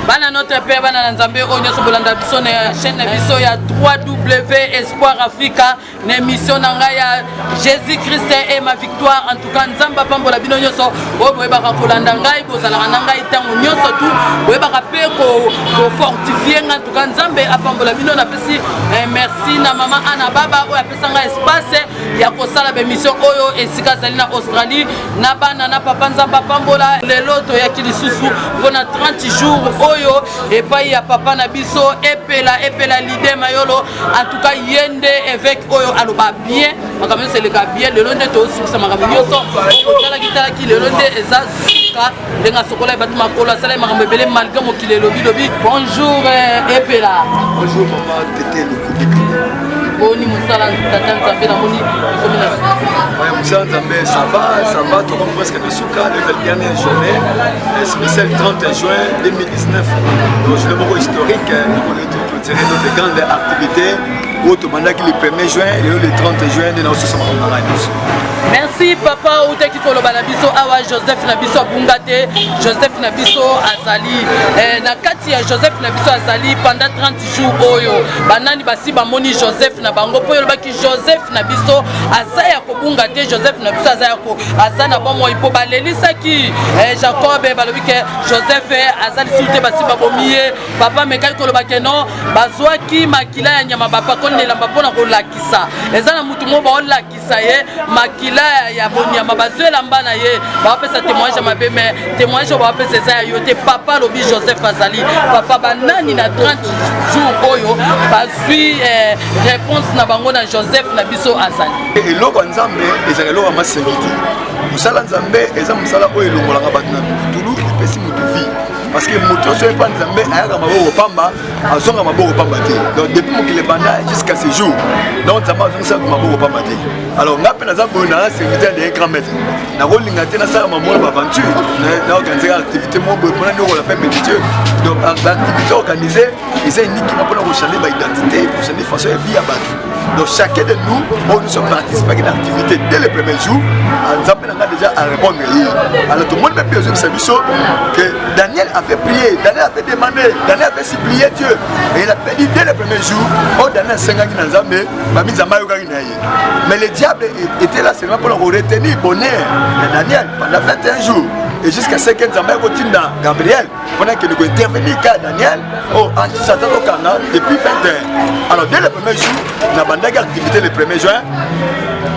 bana notre père bana nzambe onyo so bolanda biso na chaîne biso ya 3W Espoir Africa na émission na ngai ya Jésus Christ et ma victoire. En tout cas nzamba pambola bino nyonso o boyeba kolanda ngai bozala na ngai tango nyonso tu boyeba pe ko fortifier en tout cas nzambe apambola bino na pesi. Merci na mama Ana Baba o apesa ngai espace ya kosala be mission oyo esika zali na Australie na bana na papa nzamba pambola lelo to ya kilisusu pona 30 jours oyo et pas ya papa na biso epela l'idée mayolo. En tout cas yende évêque oyo aloba bien makambo c'est le cas bien lelo nde to suka makambo nyonso okotala kitala ki lelo nde eza suka ndenga sokola batu makolo sala makambo ebele malgré mokile lobi. Bonjour epela. Bonjour maman Tété le Koudépi. Boni musala tata nzambe na moni communauté. Ouais, musala nzambe ça va tout le monde presque de souka la dernière journée spécial 30 juin 2019. Donc je le mot historique pour le clôturer notre grande activité au Tomanaki le 1er juin et le 30 juin de notre sommet. Merci papa utaki koloba na biso awa Joseph na biso bungate Joseph na biso azali na kati ya Joseph na biso azali pendant 30 jours oyo banani basi bamoni Joseph na bango po yolobaki Joseph na biso azaya ko bungate Joseph na biso azaya ko azana bomo ipo balelisaki Jacob balobi ke Joseph azali sute basi babomiye papa mekai koloba ke non bazwaki makila ya nyama bapa konela mbapona ko lakisa ezana mutu mo ba lakisa ye makila ya bonyama bazwela mbana ye bapesa témoignage mabe mais témoignage bapesa za yo te papa lobi Joseph azali papa banani na 30 jours oyo bazwi réponse na bango na Joseph na biso azali eloko nzambe ezaka eloko masengiti musala nzambe eza musala oyo elongolaka bato na tulu epesi mutu vie parce que moto so epa nzambe ayaka maboko pamba azonga maboko pamba te donc depuis mokile banda jusqu'à ce jour donc nzambe azongisa maboko pamba te alors nga mpe naza boyo na serviteur de grand maître nakolinga te nasala mamona baventure naorganiser activité mo boye mpona niokola mpe méditieux donc baactivité organisée eza uniquement mpona kochanger baidentité kochanger façon ya vie ya bato. Donc chacun de nous, nous sommes participés à une activité dès le premier jour. Nous avons déjà à répondre. Alors tout le monde a besoin de savoir que Daniel a fait prier, Daniel a fait demander, Daniel a fait supplier Dieu. Et il a dit dès le premier jour, oh Daniel 5 ans qui nous a mis, mais le diable était là seulement pour retenir le bonheur de Daniel pendant 21 jours. Et jusqu'à ce que nous avons dans Gabriel, pendant que nous avons intervenu avec Daniel, oh, en Satan au Canada, depuis 21. Alors dès le premier jour, nous avons activité le 1er juin.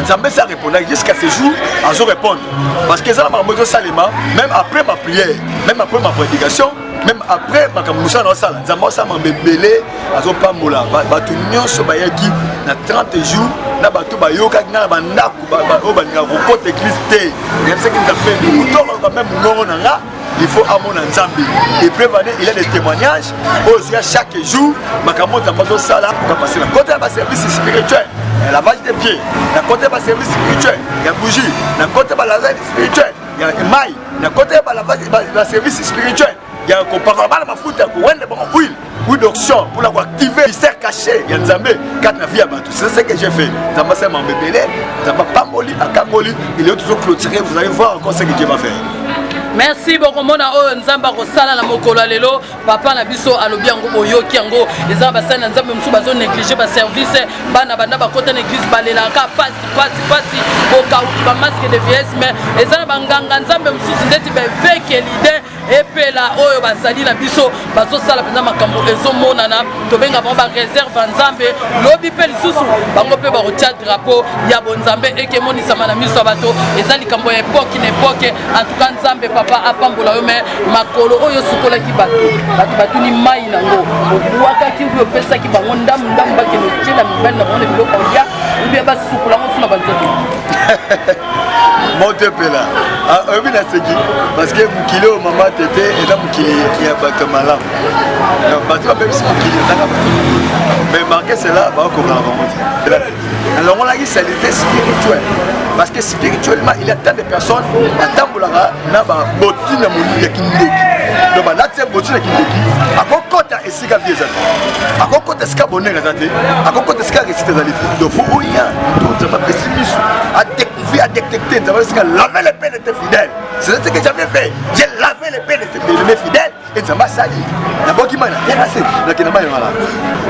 Zambé ça répondre jusqu'à ce jour, à se répondre. Parce que ça m'a besoin salement, même après ma prière, même après ma prédication, même après ma kamoussa dans salle, Zambé ça m'a belé, à son pas moula, batu nyonso bayaki na 30 jours, na batu bayoka na bandaku ba baninga report église té. Il y a ce qui nous appelle quand même ngoro nanga. Il faut amon en Zambie et prévenir, il y a des témoignages aussi à chaque jour. Makamota Mato Sala, on va passer la côté de service spirituel, lavage des pieds, la côté de service spirituel, il y a bougie, la côté de lavage spirituel, il y a maille, la côté de lavage service spirituel, il y a un comparable à ma foute, oui d'option pour l'avoir activé, il s'est caché, il y a Nzambé, 4 navires à Batou. C'est ce que j'ai fait. Zamba c'est mon bébé, Zamba Pamoli, à Kamoli, il est toujours clôturé, vous allez voir encore ce que Dieu va faire. Merci beaucoup mona oyo nzamba ko sala na mokolo lelo papa na biso alobi yango boyoki yango eza basana nzambe musu bazo négliger ba service bana banda ba kota na église balela ka pasi au cas où ba masque de vieillesse mais eza banganga nzambe musu ndeti ba veke l'idée epela oyo basali na biso bazo sala penza makambo ezo monana to benga ba réserve nzambe lobi pe lisusu bango pe ba rotia drapeau ya bonzambe ekemoni sama na miso bato eza likambo ya époque na époque en tout cas nzambe papa apambola yo mais makolo oyo sukola ki bato ni mai nango obuaka ki yo pesa ki bango ndam bake no tshela mbana na bona biloko ya ubi ba sukola ngo suna banzoto monte pela obi na seki parce que mukilo mama tete et là mukili ya bato malam bato ba bebisi mukili zaka mais marqué cela ba ko kala monte alors on a dit salité spirituelle parce que spirituellement il y a tant de personnes batambolaka na ba botina moni ya kindoki donc ba latte botina kindoki akokota esika vieza akokota esika bonenga zate akokota esika réciter zalité donc faut rien tout ça va pessimisme à découvrir à détecter ça va esika laver les peines de tes fidèles c'est ce que j'avais fait j'ai lavé les peines de mes fidèles et ça m'a sali. D'abord qui m'a terrassé, donc il m'a voilà.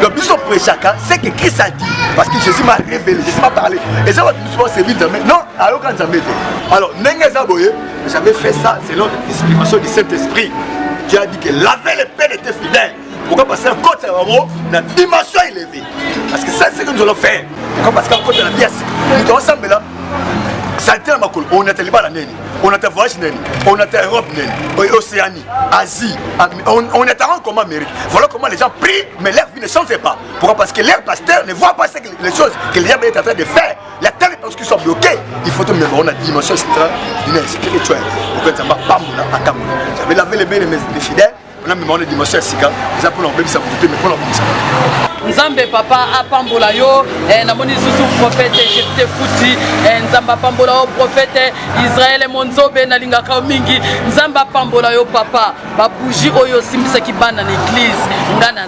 Donc nous sommes prêts chacun, c'est que Christ a dit, parce que Jésus m'a révélé, Jésus m'a parlé. Et ça va nous souvent servir de non, alors quand ça m'était. Alors Nenga Boye, j'avais fait ça selon l'explication du Saint-Esprit qui a dit que laver les pères était fidèle. Pourquoi? Parce qu'un côté dans la dimension élevée. Parce que ça c'est ce que nous allons faire. Pourquoi? Parce qu'un côté de la vie, nous devons ensemble là. Ça a été ma cool. On a été là-bas, on a été voyage, on a été en Europe, Océanie, Asie. On est en comment Amérique. Voilà comment les gens prient, mais leur vie ne change pas. Pourquoi? Parce que leur pasteur ne voit pas les choses que les gens sont en train de faire. Les terres parce qu'ils sont bloqués. Il faut tout mettre on a une dimension spirituelle. Pourquoi ça m'a pas à Cameroun. J'avais lavé les mains de mes fidèles. On a même une dimension sika. Ils ont pour l'embêter ça pour mais pour l'embêter ça. Nzambe papa apambola yo namoni susu prophète Jepte Futi Nzamba pambola yo prophète Israël Monzobe na lingaka mingi Nzamba pambola yo papa ba bougie oyo simbisa ki bana na église ngana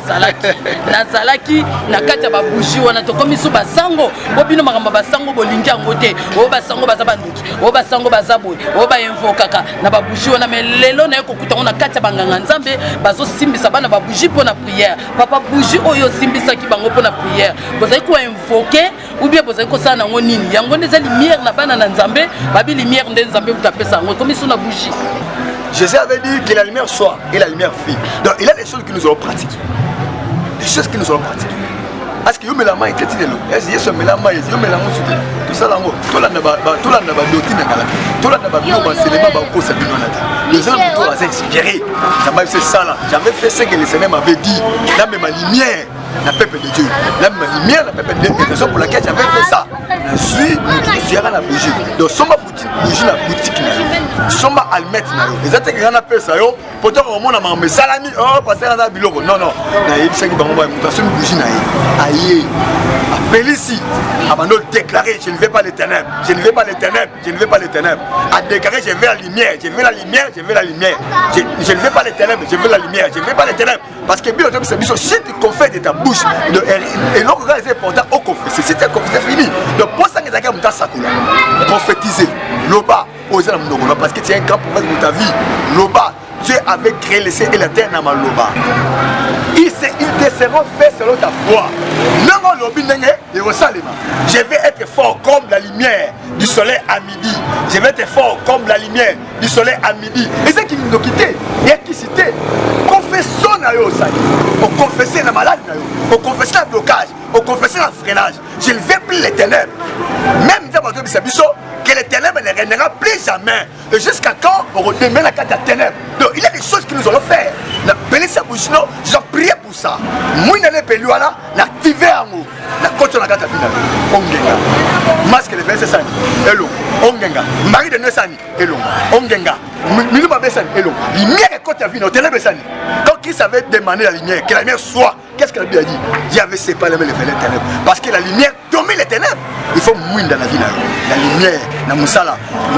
nazalaki na kati ba bougie wana to komiso basango obino makamba basango bolingi yango te o basango baza banduki o basango baza boy o ba invokaka na ba bougie wana mais lelo na ko kutango na kati banganga Nzambe bazo simbisa bana ba bougie pour na prière papa bougie oyo simbisa qui bango pour la prière vous avez quoi invoquer ou bien vous avez quoi ça na nini yango des lumière na bana na Nzambe babi lumière de Nzambe vous tapez ça comme ils sont na bougie. Jésus avait dit que la lumière soit et la lumière fit. Donc il y a des choses que nous allons pratiquer. Des choses que nous allons pratiquer. Parce que yo me la main était tino. Est-ce que me la main yo me la main tout ça là tout là na ba doctrine ngala. Tout là na ba bio enseignement ba ko ça binonata. Les hommes tout là inspiré. Ça m'a fait ça là. J'avais fait ce que le Seigneur m'avait dit. Là mais ma lumière la peuple de Dieu. Là ma lumière la peuple de Dieu. C'est raison pour laquelle j'avais fait ça. Je suis à la bougie. Donc soma bougie la boutique na. Soma almet na yo. Les attaques on appelle ça yo. Pourtant au monde na salami oh passer na biloko. Non non. Na yebisa ki bango ba mutation bougie na ye. Appelez ici, avant de déclarer je ne vais pas les ténèbres, je ne vais pas les ténèbres, je ne vais pas les ténèbres. À déclarer je vais la lumière, je vais la lumière, je vais la lumière. Je ne vais pas les ténèbres, je veux la lumière, je ne vais pas les ténèbres. Parce que bien si tu confesses de ta bouche, et l'autre c'est important au confesser, si tu confesses c'est fini. Donc pour ça que tu as ça prophétiser, l'oba, parce que tu es un grand prophète de ta vie, l'oba. Dieu avait créé le ciel et la terre dans ma loba. Ils te seront faits selon ta foi. Je vais être fort comme la lumière du soleil à midi. Je vais être fort comme la lumière du soleil à midi. Et c'est qui nous ont quittés. Et qui citait. Confessons na yo ça. On confessait la maladie. On confessait le blocage. On confessait le freinage. Je ne vais plus les ténèbres. Même dans votre vie, que les ténèbres ne régnera plus jamais. Et jusqu'à quand on remet la carte à ténèbres. Donc il y a des choses que nous allons faire. La bénédiction bouchino, j'ai prié pour ça. Moi, je n'ai pas lu là, l'activer en haut. La côte de la carte à finale. Ongenga. Masque les versets sani. Hello. Ongenga. Marie de Nesani. Hello. Ongenga. Miluma Besani. Hello. Lumière et côte à finale. Ténèbres Besani. Quand Christ avait demandé la lumière, que la lumière soit, qu'est-ce que la Bible a dit? Dieu avait séparé les ténèbres. Parce que la lumière domine les ténèbres. Il faut mourir dans la vie. La lumière, la moussala,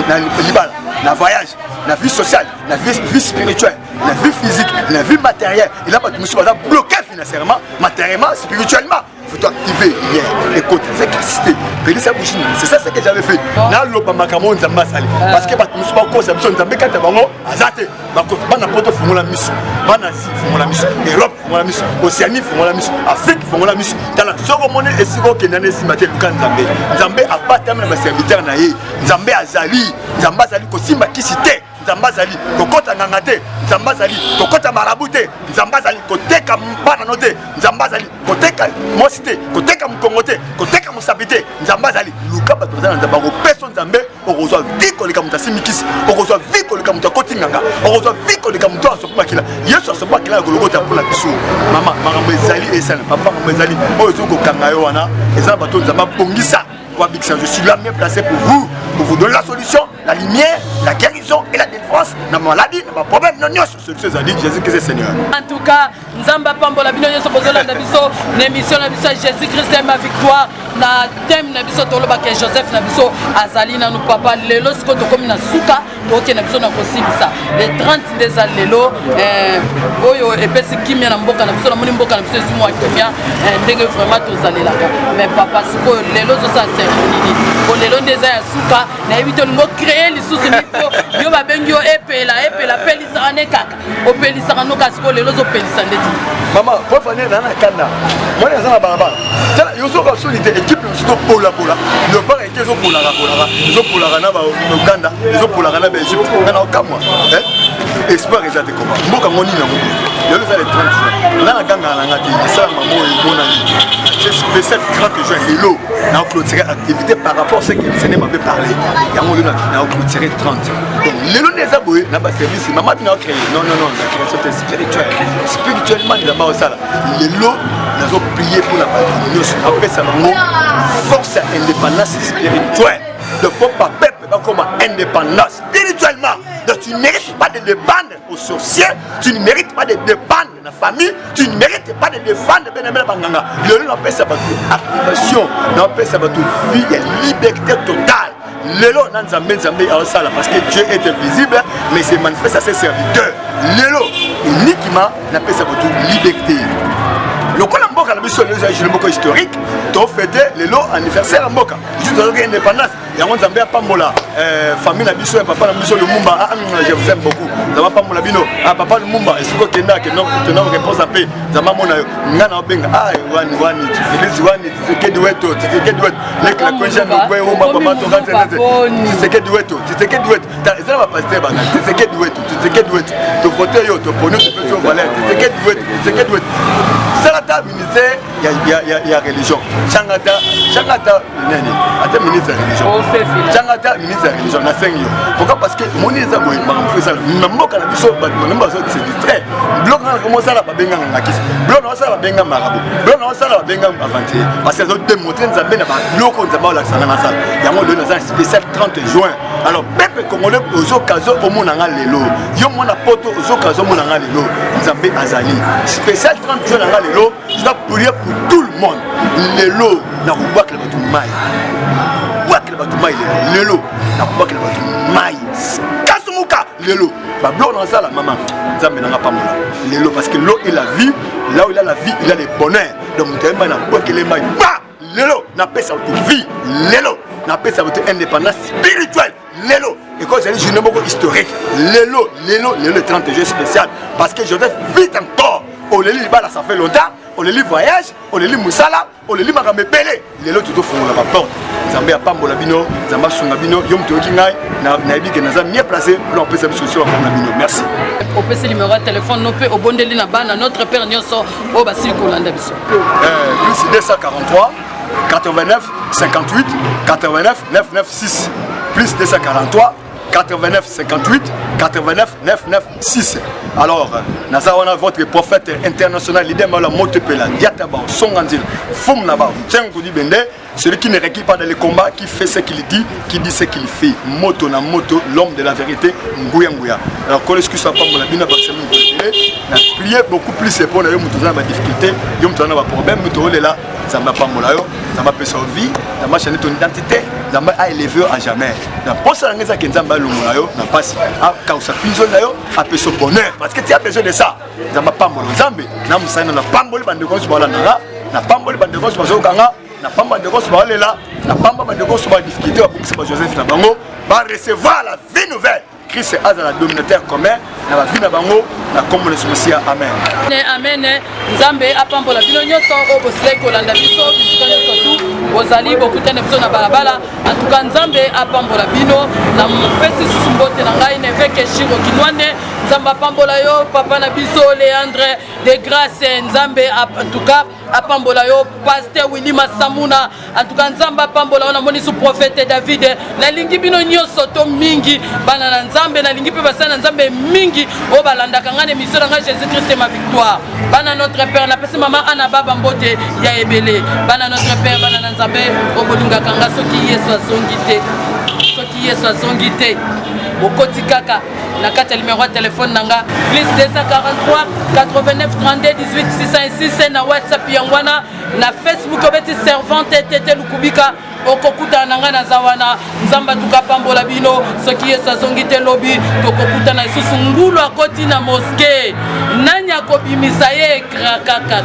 la libala, la voyage, la vie sociale, la vie spirituelle, la vie physique, la vie matérielle. Et là, nous sommes bloqués financièrement, matériellement, spirituellement. Il faut activer hier. Écoute, c'est cité. C'est ça ce que j'avais fait. Là, le Bamakamon Zambasali. Parce que nous sommes en conception de Zambé Katabango, Azate, Bana Poto font la mission, Bana Si font la mission, Europe font la mission, Océanie font la mission, Afrique font la mission. Dans la Soromone et Sigo Kenane Simate Lukan Zambé. Zambé a pas terminé ma serviteur Naïe. Zambé Azali, Zambazali Kosimba qui cité. Zambazali, Kokota Nangate, Zambazali, Kokota Marabute, Zambazali, Koteka Bananote, Zambazali, Koteka Mosité, Koteka Mkongote, Koteka Mosabité, Zambazali, Luka Batozana Zambago, personne Zambé, on reçoit Vico le Kamuta Simikis, on reçoit Vico le Kamuta Kotinganga, on reçoit Vico le Kamuta Sopamakila, Yesu Sopamakila, Golgota pour la Bissou, Maman, Maramezali et Sen, Papa Maramezali, Ozoko Kangayoana, et Zambaton Zamba Bongisa. Je suis là même placé pour vous donner la solution, la lumière, la guérison et la délivrance. Dans ma maladie, dans ma problème, non, non, sur ce que dit Jésus-Christ Seigneur. En tout cas, Nzamba Pambola Binoyo Sobozo la Nabiso, l'émission Nabiso Jésus-Christ est ma victoire. Na thème Nabiso Toloba que Joseph Nabiso Azali na nous papa lelo skoto comme na suka ok Nabiso na kosibisa. Les 30 des lelo oyo epesi kimia na mboka Nabiso na moni mboka Nabiso zimo kimia ndenge vraiment tozalela. Mais papa siko lelo zo sa nini. Pour lelo des suka na éviter de créer les sous-niveaux. Yo ba bengyo epela pelisa ne kaka opelisa no kasiko lelo zo pelisa ndeti mama pour faire na kanda moi na zana barabara tala yoso ka solide équipe yoso pola le bar était zo pola na ba Uganda zo pola na ba Egypte na okamwa espoir eza te koma mboka ngoni na moko lelo za le 30 juin na ganga na ngati ça maman et mon ami c'est spécial 30 juin lelo na clôturer activité par rapport à ce que le Sénégal m'avait parlé yango lelo na clôturer 30 donc lelo neza boye na ba service maman na créé non la création spirituellement de la Baosala lelo nazo prier pour la patrie après ça force à indépendance spirituelle ne faut pas peuple comme indépendance spirituellement. Donc tu ne mérites pas de dépendre aux sorciers, tu ne mérites pas de dépendre de la famille, tu ne mérites pas de défendre Benamel Banganga. Le appelle ça activation, on appelle ça vie et liberté totale. Lelo Nzambe Aosala parce que Dieu est invisible mais c'est manifeste à ses serviteurs. Lelo uniquement on appelle ça liberté. Le coup la mboka la biso le mboka historique to fêter lelo anniversaire mboka juste indépendance et on Nzambe apambola famille na biso papa na biso Lumumba je vous aime beaucoup Nzambe apambola bino papa Lumumba esiko kenda ke non te non réponse à paix Nzambe mona ngana obenga wani Félix wani tike dueto les la conja no gwe o papa to gante tike dueto ça va passer bana tike dueto to voter yo to ponu to peso valeur tike dueto ça la ministère il y a religion changata nani ata ministre religion changata ministre religion na sengi pourquoi parce que mon eza boy ma fait ça mboka na biso ba namba so c'est distrait bloc na comment ça la babenga ngakisi bloc na ça la benga marabu bloc na ça la benga avanté parce que zo démontrer nzambe na ba bloc nzamba la sana na ça yango le na spécial 30 juin alors peuple congolais aux occasions au monde nga lelo yo mona poto aux occasions mona nga lelo nzambe azali spécial 30 juin nga lelo je dois prier pour tout le monde lelo na kubaka le batu mai lelo na kubaka le batu mai kasumuka lelo ba blo na sala maman nzambe na pas mola lelo parce que l'eau est la vie là où il a la vie il a le bonheur donc mutema na kubaka le mai ba lelo na pesa vie lelo na pesa votre indépendance spirituelle lelo et quand c'est une journée historique lelo le 30 juin spécial parce que Joseph vit encore on le lit là ça fait longtemps on le lit voyage on le lit musala on le lit makambe pelé lelo tout fond la porte Nzambe apambola bino Nzamba sunga bino yom toki ngai na yebi que naza mieux placé pour on peut se solution na bino merci au PC numéro de téléphone no pe obondeli na bana notre père nyonso o basi kolanda biso plus 243 89 58 89 996 plus 243 89 58 89 996. Alors, Nazawana, votre prophète international, leader Mala Motepela, Diataba, Songandil, Foum Naba, Tsengoudi Bende, celui qui ne récrit pas dans les combats, qui fait ce qu'il dit, qui dit ce qu'il fait. Moto na moto, l'homme de la vérité, Ngouya Ngouya. Alors, quand est-ce que ça parle de la bina, na prier beaucoup plus c'est pour la difficulté, yom tona ba problème, muto là, ça m'a pas molayo, ça m'a fait sa vie, ça m'a changé ton identité, ça m'a élevé à jamais. Na posa ngeza kenzamba lo molayo, na passe à cause pinzo nayo, a peu son bonheur parce que tu as besoin de ça. Ça m'a pas molon Zambe, na musana na pamboli bande ko so bala na pamboli bande ko so bazo kanga, na pamba de ko so bala là, na pamba bande ko so ba difficulté pour que Joseph na bango va recevoir la vie nouvelle. Christ est la dominateur commun na vie na bango na comme le Messia amen amen Nzambe apambola bino nyonso o bosile kolanda biso bisukane surtout bozali bokutana biso na balabala en tout cas Nzambe apambola bino na mpesi susumbote na ngai ne veke shiro kinwane Nzambe apambola yo papa na biso Léandre de grâce Nzambe en tout cas apambola yo pasteur Willy Masamuna en tout cas Nzambe apambola na moni sous prophète David na lingi bino nyonso to mingi bana na Nzambe na lingi pe basana Nzambe mingi o balanda kangane mission na Jésus Christ est ma victoire bana notre père na pesi mama ana baba mbote ya ebele bana notre père bana na Nzambe o bolinga kanga soki Yesu azongi te bokoti kaka na kati numéro de téléphone nanga plus 243 89 32 18 606 na WhatsApp yangwana na Facebook obeti servante tete lukubika okokuta nanga na zawana Nzamba tukapambola bino soki Yesu azongi te lobi tokokuta na isusu ngulu akoti na mosquée nani akobimisa ye kraka kaka